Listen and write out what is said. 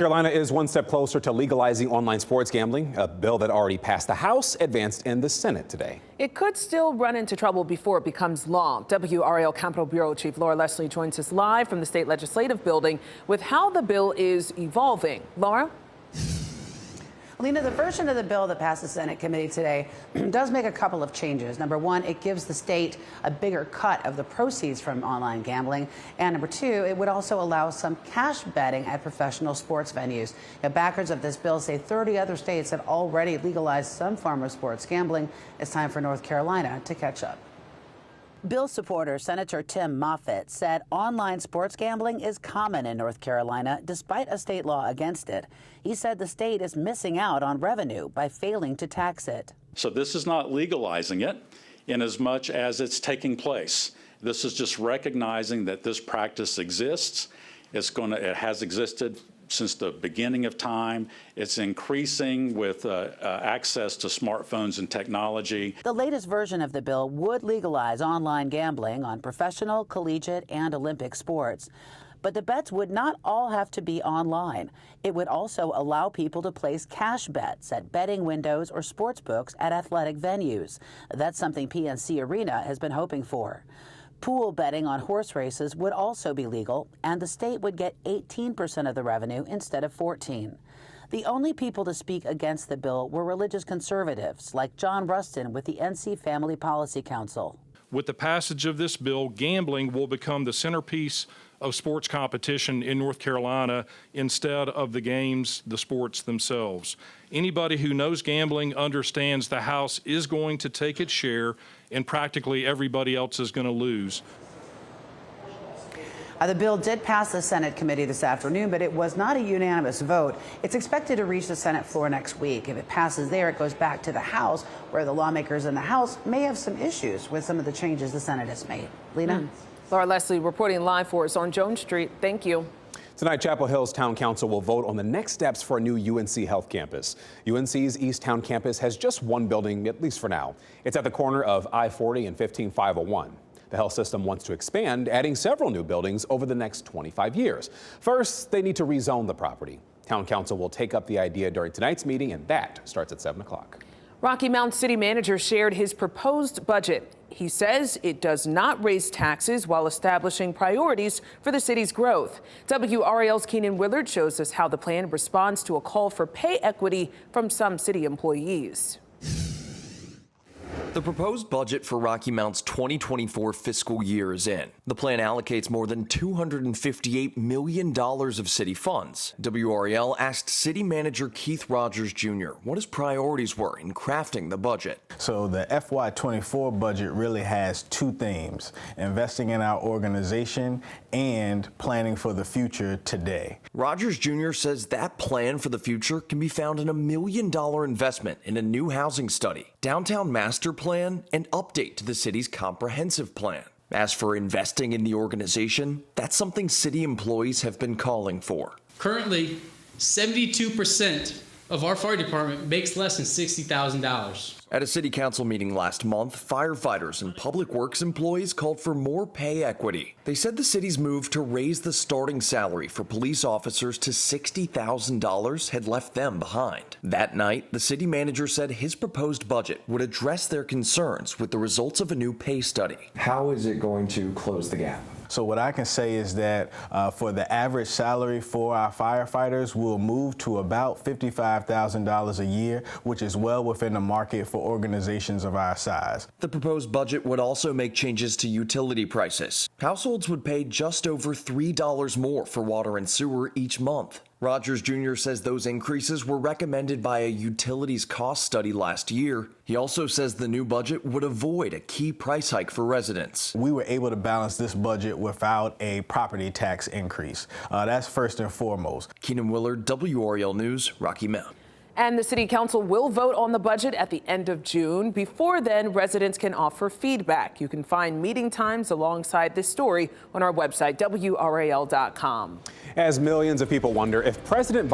Carolina is one step closer to legalizing online sports gambling. A bill that already passed the House advanced in the Senate today. It could still run into trouble before it becomes law. WRAL Capitol Bureau Chief Laura Leslie joins us live from the state legislative building with how the bill is evolving. Laura? Lena, the version of the bill that passed the Senate committee today does make a couple of changes. Number one, it gives the state a bigger cut of the proceeds from online gambling. And number two, it would also allow some cash betting at professional sports venues. Now, backers of this bill say 30 other states have already legalized some form of sports gambling. It's time for North Carolina to catch up. Bill supporter Senator Tim Moffitt said online sports gambling is common in North Carolina, despite a state law against it. He said the state is missing out on revenue by failing to tax it. So this is not legalizing it in as much as it's taking place. This is just recognizing that this practice exists. It has existed since the beginning of time. It's increasing with access to smartphones and technology. The latest version of the bill would legalize online gambling on professional, collegiate, and Olympic sports. But the bets would not all have to be online. It would also allow people to place cash bets at betting windows or sports books at athletic venues. That's something PNC Arena has been hoping for. Pool betting on horse races would also be legal, and the state would get 18% of the revenue instead of 14%. The only people to speak against the bill were religious conservatives, like John Rustin with the NC Family Policy Council. With the passage of this bill, gambling will become the centerpiece of sports competition in North Carolina instead of the games, the sports themselves. Anybody who knows gambling understands the House is going to take its share and practically everybody else is going to lose. The bill did pass the Senate committee this afternoon, but it was not a unanimous vote. It's expected to reach the Senate floor next week. If it passes there, it goes back to the House, where the lawmakers in the House may have some issues with some of the changes the Senate has made. Lena? Laura Leslie reporting live for us on Jones Street. Thank you. Tonight, Chapel Hill's Town Council will vote on the next steps for a new UNC Health campus. UNC's East Town campus has just one building, at least for now. It's at the corner of I-40 and 15501. The health system wants to expand, adding several new buildings over the next 25 years. First, they need to rezone the property. Town Council will take up the idea during tonight's meeting, and that starts at 7 o'clock. Rocky Mount City Manager shared his proposed budget. He says it does not raise taxes while establishing priorities for the city's growth. WRAL's Keenan Willard shows us how the plan responds to a call for pay equity from some city employees. The proposed budget for Rocky Mount's 2024 fiscal year is in. The plan allocates more than $258 million of city funds. WRAL asked City Manager Keith Rogers Jr. what his priorities were in crafting the budget. So the FY24 budget really has two themes: investing in our organization and planning for the future today. Rogers Jr. says that plan for the future can be found in a $1 million investment in a new housing study, downtown master plan, and update to the city's comprehensive plan. As for investing in the organization, that's something city employees have been calling for. Currently, 72% of our fire department makes less than $60,000. At a city council meeting last month, firefighters and public works employees called for more pay equity. They said the city's move to raise the starting salary for police officers to $60,000 had left them behind. That night, the city manager said his proposed budget would address their concerns with the results of a new pay study. How is it going to close the gap? So what I can say is that for the average salary for our firefighters, we'll move to about $55,000 a year, which is well within the market for organizations of our size. The proposed budget would also make changes to utility prices. Households would pay just over $3 more for water and sewer each month. Rogers Jr. says those increases were recommended by a utilities cost study last year. He also says the new budget would avoid a key price hike for residents. We were able to balance this budget without a property tax increase. That's first and foremost. Keenan Willard, WRAL News, Rocky Mount. And the City Council will vote on the budget at the end of June. Before then, residents can offer feedback. You can find meeting times alongside this story on our website, WRAL.com. As millions of people wonder if President